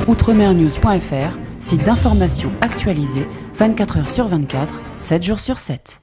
outremernews.fr, site d'information actualisé 24 heures sur 24, 7 jours sur 7.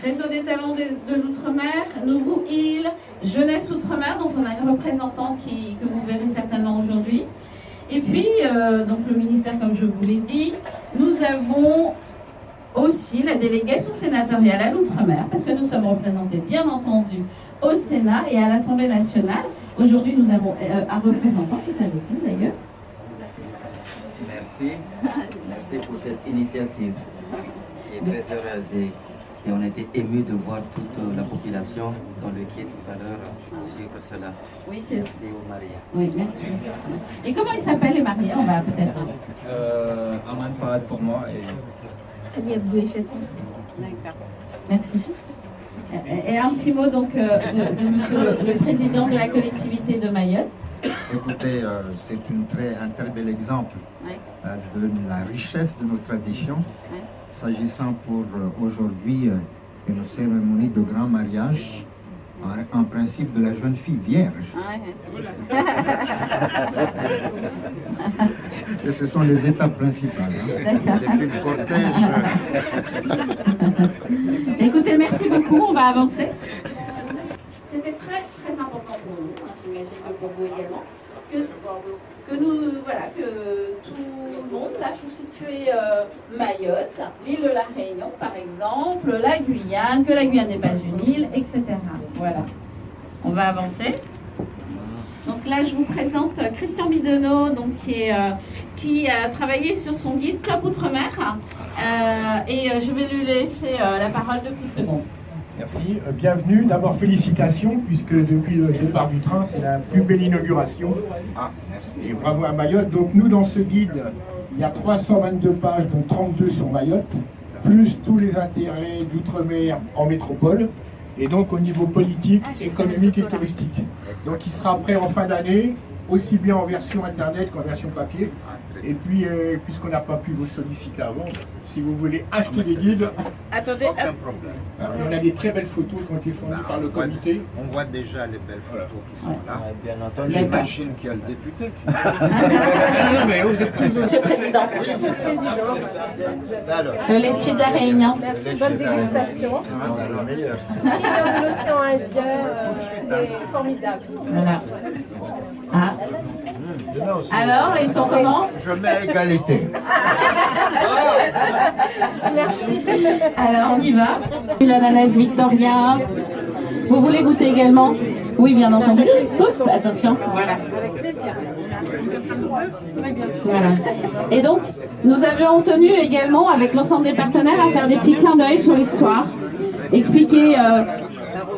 Réseau des talents de l'Outre-mer, Nouveau Île, Jeunesse Outre-mer, dont on a une représentante que vous verrez certainement aujourd'hui. Et puis, donc le ministère, comme je vous l'ai dit, nous avons aussi la délégation sénatoriale à l'Outre-mer, parce que nous sommes représentés, bien entendu, au Sénat et à l'Assemblée nationale. Aujourd'hui, nous avons un représentant qui est avec nous, d'ailleurs. Merci pour cette initiative qui est très heureuse et on était émus de voir toute la population dans le quai tout à l'heure suivre cela. Oui, c'est ça. Merci aux mariés. Oui, merci. Et comment ils s'appellent les mariés? On va peut-être. Aman Fahad pour moi et D'accord. Merci. Et un petit mot donc de monsieur le président de la collectivité de Mayotte. Écoutez, c'est un très bel exemple de la richesse de nos traditions. S'agissant pour aujourd'hui une cérémonie de grand mariage, en principe de la jeune fille vierge. Et ce sont les étapes principales. Depuis le cortège. Écoutez, merci beaucoup, on va avancer. C'était très très important pour nous, j'imagine que pour vous également, que tout le monde sache où situer Mayotte, l'île de la Réunion par exemple, la Guyane, que la Guyane n'est pas une île, etc. Voilà. On va avancer. Donc là, je vous présente Christian Bidonneau, donc, qui a travaillé sur son guide Top Outre-mer. Et je vais lui laisser la parole 2 petites secondes. Merci. Bienvenue. D'abord, félicitations, puisque depuis le départ du train, c'est la plus belle inauguration. Ah, merci. Et bravo à Mayotte. Donc nous, dans ce guide, il y a 322 pages, dont 32 sur Mayotte, plus tous les intérêts d'outre-mer en métropole, et donc au niveau politique, économique et touristique. Donc il sera prêt en fin d'année, aussi bien en version internet qu'en version papier. Et puis, puisqu'on n'a pas pu vous solliciter avant, si vous voulez acheter des guides, Attendez. Aucun problème. on a des très belles photos qui ont été fournies par le comité. On voit déjà les belles photos qui sont là. Bien entendu. J'imagine qu'il y a le député. Non, mais vous êtes tous... Monsieur le Président. Monsieur le Président, Alors, Le laitier de la Réunion. merci, bonne dégustation. c'est le meilleur. Ce qui vient de l'océan Indien est formidable. Voilà. Ah. Alors, ils sont comment? Je mets égalité. Merci. Alors, on y va. L'ananas Victoria. Vous voulez goûter également? Oui, bien entendu. Ouf, attention, voilà. Avec plaisir. Voilà. Et donc, nous avions tenu également, avec l'ensemble des partenaires, à faire des petits clins d'œil sur l'histoire. Expliquer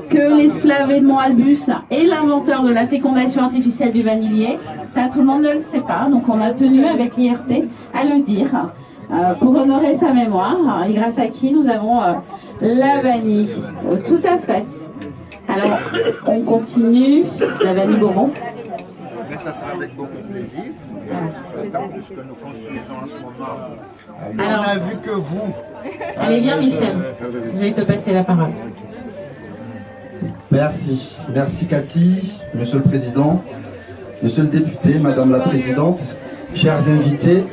que l'esclave Edmond Albus est l'inventeur de la fécondation artificielle du vanillier. Ça, tout le monde ne le sait pas. Donc, on a tenu, avec l'IRT, à le dire, pour honorer sa mémoire, et grâce à qui nous avons la vanille. Tout à fait. Alors, on continue. La vanille Bourbon. Mais ça sera avec beaucoup de plaisir. Puisque nous construisons en ce moment. Alors, on a vu que vous. allez, viens, Michel. Je vais te passer la parole. Merci. Merci Cathy, Monsieur le Président, Monsieur le député, Madame la Présidente, chers invités.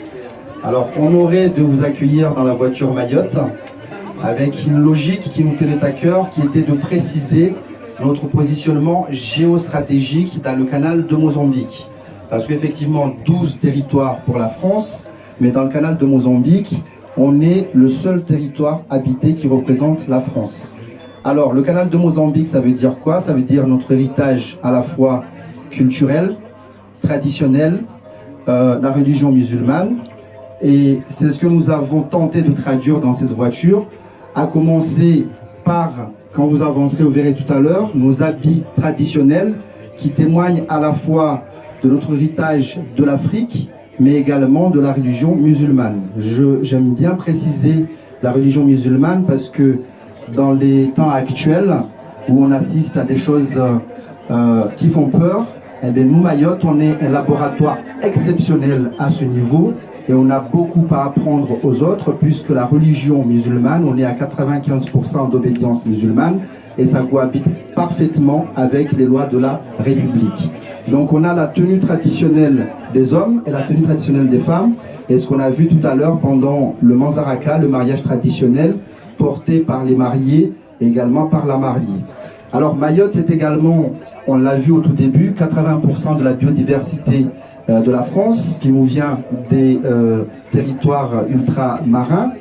Alors, honoré de vous accueillir dans la voiture Mayotte, avec une logique qui nous tenait à cœur, qui était de préciser notre positionnement géostratégique dans le canal de Mozambique. Parce qu'effectivement, 12 territoires pour la France, mais dans le canal de Mozambique, on est le seul territoire habité qui représente la France. Alors, le canal de Mozambique, ça veut dire quoi? Ça veut dire notre héritage à la fois culturel, traditionnel, la religion musulmane. Et c'est ce que nous avons tenté de traduire dans cette voiture, à commencer par, quand vous avancerez, vous verrez tout à l'heure, nos habits traditionnels qui témoignent à la fois de notre héritage de l'Afrique, mais également de la religion musulmane. J'aime bien préciser la religion musulmane parce que dans les temps actuels où on assiste à des choses qui font peur, eh bien nous, Mayotte, on est un laboratoire exceptionnel à ce niveau et on a beaucoup à apprendre aux autres puisque la religion musulmane, on est à 95% d'obédience musulmane et ça cohabite parfaitement avec les lois de la République. Donc on a la tenue traditionnelle des hommes et la tenue traditionnelle des femmes et ce qu'on a vu tout à l'heure pendant le Manzaraka, le mariage traditionnel, porté par les mariés et également par la mariée. Alors Mayotte, c'est également, on l'a vu au tout début, 80% de la biodiversité de la France qui nous vient des territoires ultramarins.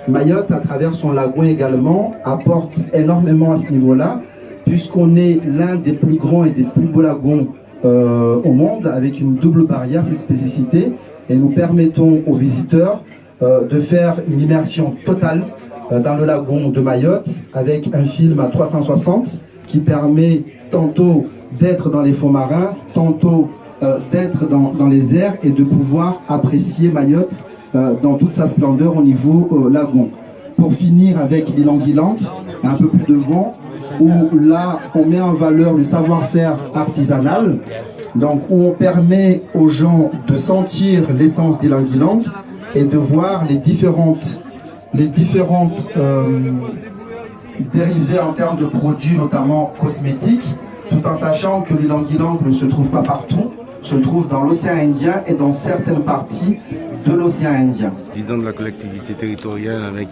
Mayotte, à travers son lagon également, apporte énormément à ce niveau-là, puisqu'on est l'un des plus grands et des plus beaux lagons au monde, avec une double barrière, cette spécificité, et nous permettons aux visiteurs de faire une immersion totale dans le lagon de Mayotte, avec un film à 360 qui permet tantôt d'être dans les fonds marins, tantôt d'être dans les airs et de pouvoir apprécier Mayotte dans toute sa splendeur au niveau lagon. Pour finir avec l'île Anguillangue, un peu plus devant, où là on met en valeur le savoir-faire artisanal, donc où on permet aux gens de sentir l'essence d'île Anguillangue et de voir les différentes dérivés en termes de produits, notamment cosmétiques, tout en sachant que l'île Anguillangue ne se trouve pas partout, se trouve dans l'océan Indien et dans certaines parties de l'océan Indien. Président de la collectivité territoriale avec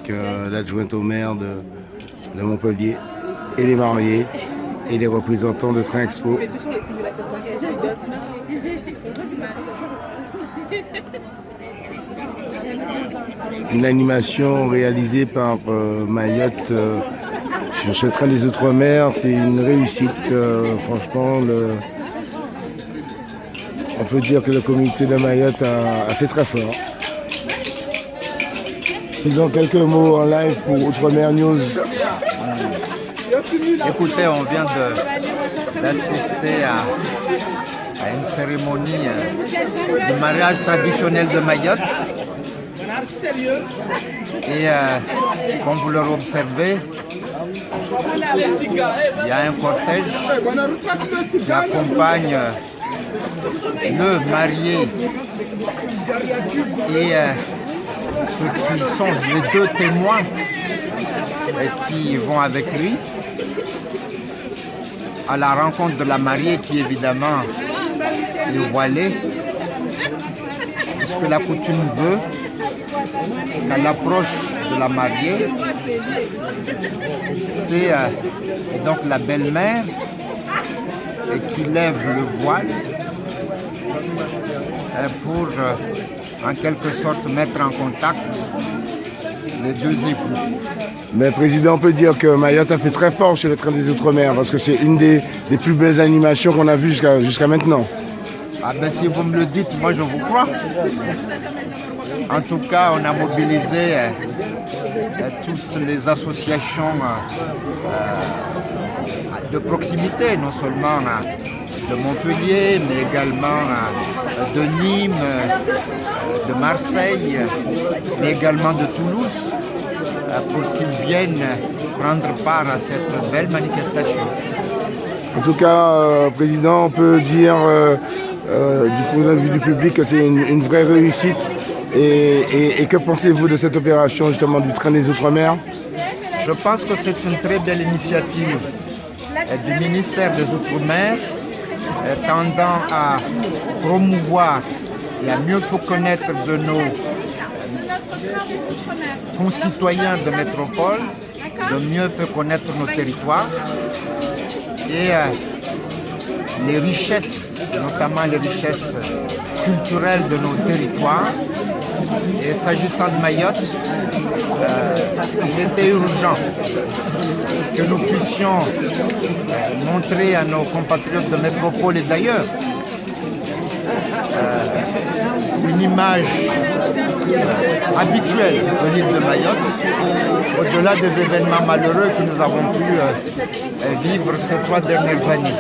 l'adjointe au maire de Montpellier et les mariés et les représentants de Train Expo. Une animation réalisée par Mayotte sur ce train des Outre-mer, c'est une réussite. Franchement, on peut dire que le comité de Mayotte a fait très fort. Disons quelques mots en live pour Outre-mer News. Écoutez, on vient d'assister à une cérémonie du mariage traditionnel de Mayotte. Et comme vous l'aurez observé, il y a un cortège qui accompagne le marié et ceux qui sont les deux témoins qui vont avec lui à la rencontre de la mariée qui évidemment est voilée, puisque la coutume veut qu'à l'approche de la mariée, c'est donc la belle-mère qui lève le voile pour en quelque sorte mettre en contact les deux époux. Mais Président, on peut dire que Mayotte a fait très fort sur le train des Outre-mer parce que c'est une des plus belles animations qu'on a vues jusqu'à maintenant. Ah ben si vous me le dites, moi je vous crois. En tout cas, on a mobilisé toutes les associations de proximité, non seulement de Montpellier, mais également de Nîmes, de Marseille, mais également de Toulouse, pour qu'ils viennent prendre part à cette belle manifestation. En tout cas, Président, on peut dire du point de vue du public que c'est une vraie réussite. Et que pensez-vous de cette opération justement du train des Outre-mer? Je pense que c'est une très belle initiative du ministère des Outre-mer tendant à promouvoir et à mieux faire connaître de nos concitoyens de métropole, de mieux faire connaître nos territoires et les richesses, notamment les richesses culturelles de nos territoires. Et s'agissant de Mayotte, il était urgent que nous puissions montrer à nos compatriotes de métropole et d'ailleurs une image habituelle de l'île de Mayotte, au-delà des événements malheureux que nous avons pu vivre ces 3 dernières années.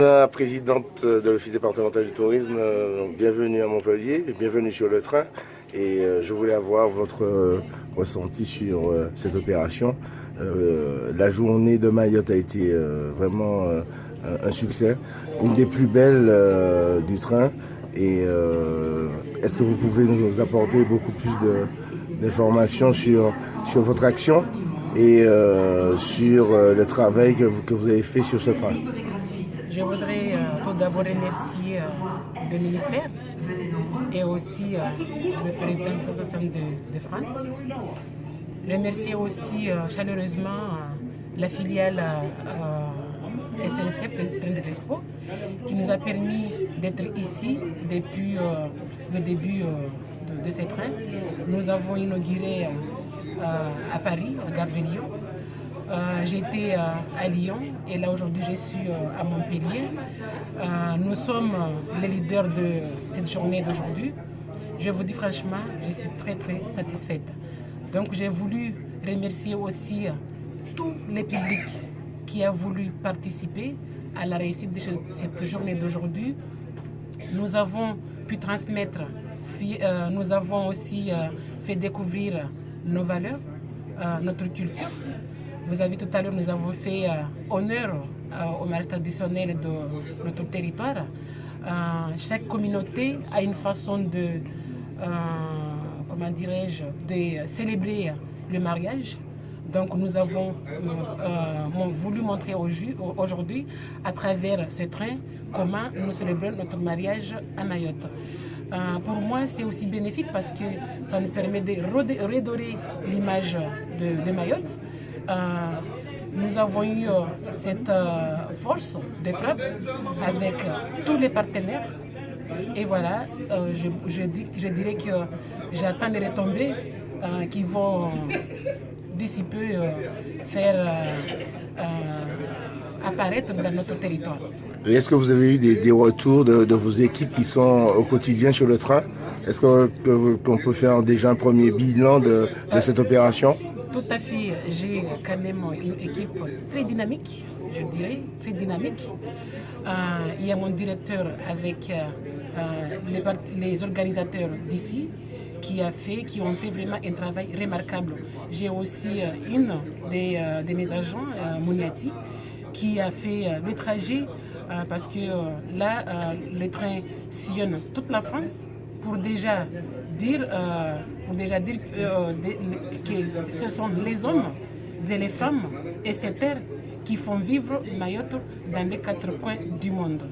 La présidente de l'Office départemental du tourisme, bienvenue à Montpellier, bienvenue sur le train. Et je voulais avoir votre ressenti sur cette opération. La journée de Mayotte a été vraiment un succès, une des plus belles du train. Et est-ce que vous pouvez nous apporter beaucoup plus d'informations sur votre action et sur le travail que vous avez fait sur ce train? Je voudrais tout d'abord remercier le ministère et aussi le président de l'association de France. Remercier aussi chaleureusement la filiale SNCF Train de l'Expo qui nous a permis d'être ici depuis le début de ce train. Nous avons inauguré à Paris, à Gare de Lyon. J'étais à Lyon et là aujourd'hui je suis à Montpellier. Nous sommes les leaders de cette journée d'aujourd'hui. Je vous dis franchement, je suis très très satisfaite. Donc j'ai voulu remercier aussi tous les publics qui ont voulu participer à la réussite de cette journée d'aujourd'hui. Nous avons pu transmettre, nous avons aussi fait découvrir nos valeurs, notre culture. Vous avez vu tout à l'heure, nous avons fait honneur au mariage traditionnel de notre territoire. Chaque communauté a une façon de, comment dirais-je, de célébrer le mariage. Donc nous avons voulu montrer aujourd'hui, à travers ce train, comment nous célébrons notre mariage à Mayotte. Pour moi, c'est aussi bénéfique parce que ça nous permet de redorer l'image de Mayotte. Nous avons eu cette force de frappe avec tous les partenaires. Et voilà, je dirais que j'attends des retombées qui vont d'ici peu faire apparaître dans notre territoire. Et est-ce que vous avez eu des retours de vos équipes qui sont au quotidien sur le train? Est-ce qu'on peut faire déjà un premier bilan de cette opération? Tout à fait. J'ai quand même une équipe très dynamique, je dirais, très dynamique. Il y a mon directeur avec les organisateurs d'ici qui ont fait vraiment un travail remarquable. J'ai aussi une de mes agents, Mouniati, qui a fait le trajet parce que là, le train sillonne toute la France pour déjà dire que ce sont les hommes et les femmes et ces terres qui font vivre Mayotte dans les 4 coins du monde.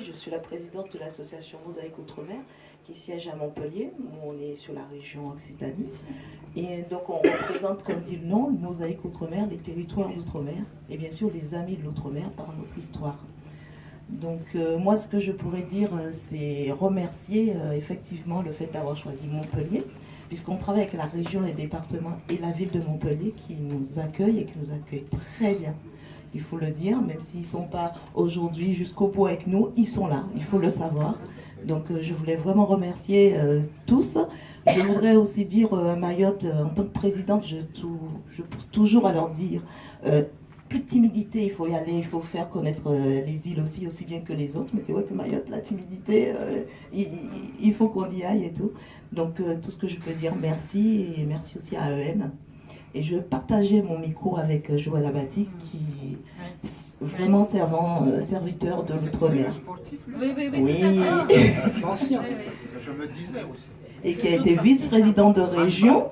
Je suis la présidente de l'association Mosaïque Outre-mer qui siège à Montpellier. Nous, on est sur la région Occitanie. Et donc, on représente, comme dit le nom, Mosaïque Outre-mer, les territoires d'Outre-mer et bien sûr les amis de l'Outre-mer par notre histoire. Donc, moi, ce que je pourrais dire, c'est remercier effectivement le fait d'avoir choisi Montpellier, puisqu'on travaille avec la région, les départements et la ville de Montpellier qui nous accueillent et qui nous accueillent très bien. Il faut le dire, même s'ils ne sont pas aujourd'hui jusqu'au bout avec nous, ils sont là, il faut le savoir. Donc je voulais vraiment remercier tous. Je voudrais aussi dire à Mayotte, en tant que présidente, je pousse toujours à leur dire, plus de timidité, il faut y aller, il faut faire connaître les îles aussi bien que les autres. Mais c'est vrai que Mayotte, la timidité, il faut qu'on y aille et tout. Donc tout ce que je peux dire, merci, et merci aussi à AEM. Et je partageais mon micro avec Joël Abati, qui est vraiment serviteur de l'Outre-mer. Oui. Ancien. Je me disais aussi. Et qui a été vice-président de région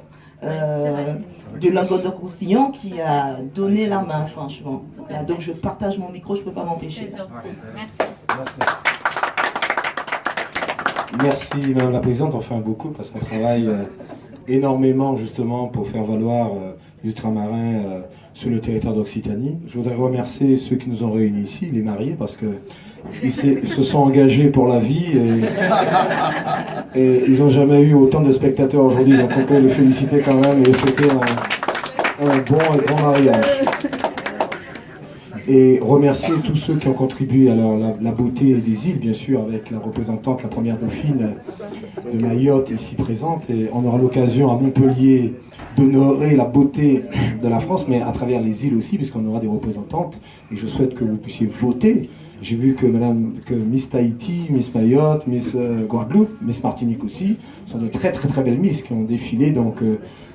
du Languedoc-Roussillon, qui a donné la main, franchement. Là, donc je partage mon micro, je ne peux pas m'empêcher. Merci Madame la Présidente, enfin beaucoup, parce qu'on travaille énormément justement pour faire valoir les ultramarins sur le territoire d'Occitanie. Je voudrais remercier ceux qui nous ont réunis ici, les mariés, parce que ils se sont engagés pour la vie et ils n'ont jamais eu autant de spectateurs aujourd'hui, donc on peut les féliciter quand même et souhaiter un bon et grand mariage. Et remercier tous ceux qui ont contribué à la beauté des îles, bien sûr, avec la représentante, la première dauphine de Mayotte ici présente. Et on aura l'occasion à Montpellier d'honorer la beauté de la France, mais à travers les îles aussi, puisqu'on aura des représentantes. Et je souhaite que vous puissiez voter. J'ai vu que Miss Tahiti, Miss Mayotte, Miss Guadeloupe, Miss Martinique aussi, sont de très très très belles Miss qui ont défilé. Donc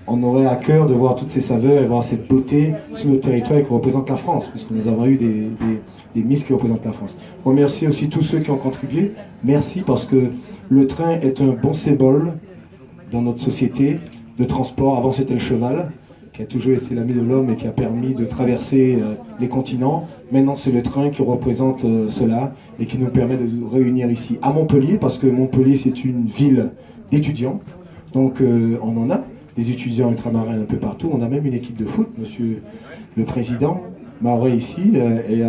on aurait à cœur de voir toutes ces saveurs et voir cette beauté sur notre territoire et qui représente la France, puisque nous avons eu des Miss qui représentent la France. Je remercie aussi tous ceux qui ont contribué. Merci, parce que le train est un bon symbole dans notre société de transport. Avant c'était le cheval, qui a toujours été l'ami de l'homme et qui a permis de traverser les continents. Maintenant, c'est le train qui représente cela et qui nous permet de nous réunir ici à Montpellier, parce que Montpellier, c'est une ville d'étudiants. Donc, on en a des étudiants ultramarins un peu partout. On a même une équipe de foot, monsieur le président marais ici, et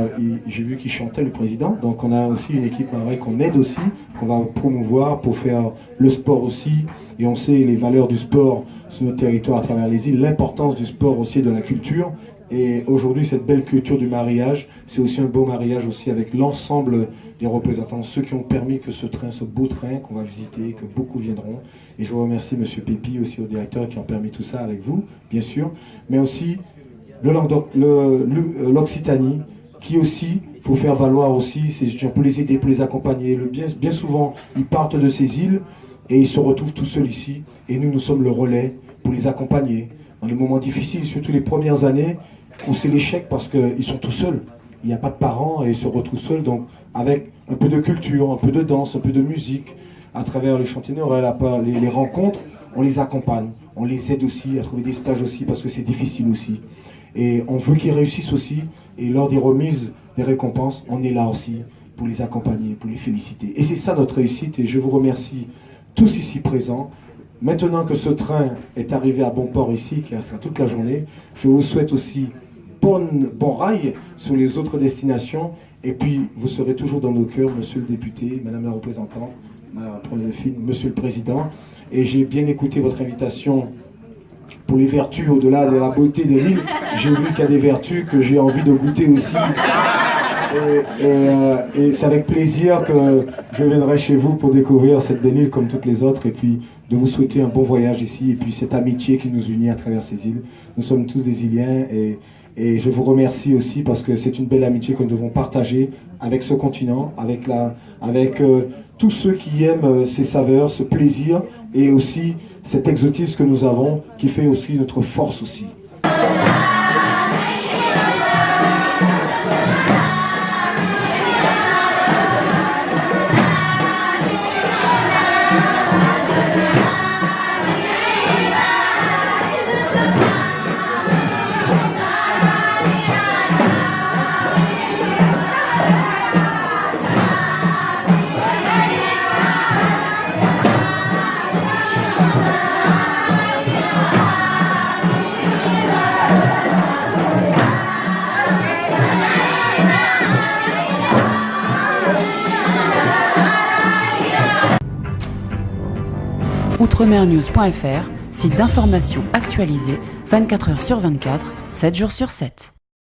j'ai vu qu'il chantait, le président. Donc, on a aussi une équipe marais qu'on aide aussi, qu'on va promouvoir pour faire le sport aussi. Et on sait les valeurs du sport sur notre territoire à travers les îles, l'importance du sport aussi, de la culture. Et aujourd'hui, cette belle culture du mariage, c'est aussi un beau mariage aussi avec l'ensemble des représentants, ceux qui ont permis que ce train, ce beau train qu'on va visiter, que beaucoup viendront. Et je vous remercie, monsieur Pépi, aussi au directeur, qui ont permis tout ça avec vous, bien sûr. Mais aussi l'Occitanie, qui aussi, faut faire valoir aussi ces étudiants, pour les aider, pour les accompagner. Bien souvent, ils partent de ces îles et ils se retrouvent tout seuls ici. Et nous sommes le relais pour les accompagner dans les moments difficiles, surtout les premières années où c'est l'échec parce qu'ils sont tout seuls. Il n'y a pas de parents et ils se retrouvent seuls. Donc avec un peu de culture, un peu de danse, un peu de musique, à travers les chantiers-orels, les rencontres, on les accompagne. On les aide aussi à trouver des stages aussi parce que c'est difficile aussi. Et on veut qu'ils réussissent aussi. Et lors des remises des récompenses, on est là aussi pour les accompagner, pour les féliciter. Et c'est ça notre réussite. Et je vous remercie tous ici présents. Maintenant que ce train est arrivé à bon port ici, qui restera toute la journée, je vous souhaite aussi bon rail sur les autres destinations. Et puis, vous serez toujours dans nos cœurs, monsieur le député, madame la représentante, monsieur le président. Et j'ai bien écouté votre invitation pour les vertus au-delà de la beauté de l'île. J'ai vu qu'il y a des vertus que j'ai envie de goûter aussi. Et c'est avec plaisir que je viendrai chez vous pour découvrir cette belle île comme toutes les autres, et puis de vous souhaiter un bon voyage ici, et puis cette amitié qui nous unit à travers ces îles. Nous sommes tous des Iliens, et je vous remercie aussi parce que c'est une belle amitié que nous devons partager avec ce continent, avec tous ceux qui aiment ces saveurs, ce plaisir, et aussi cet exotisme que nous avons, qui fait aussi notre force aussi. Outremernews.fr, site d'information actualisé 24 h sur 24, 7 jours sur 7.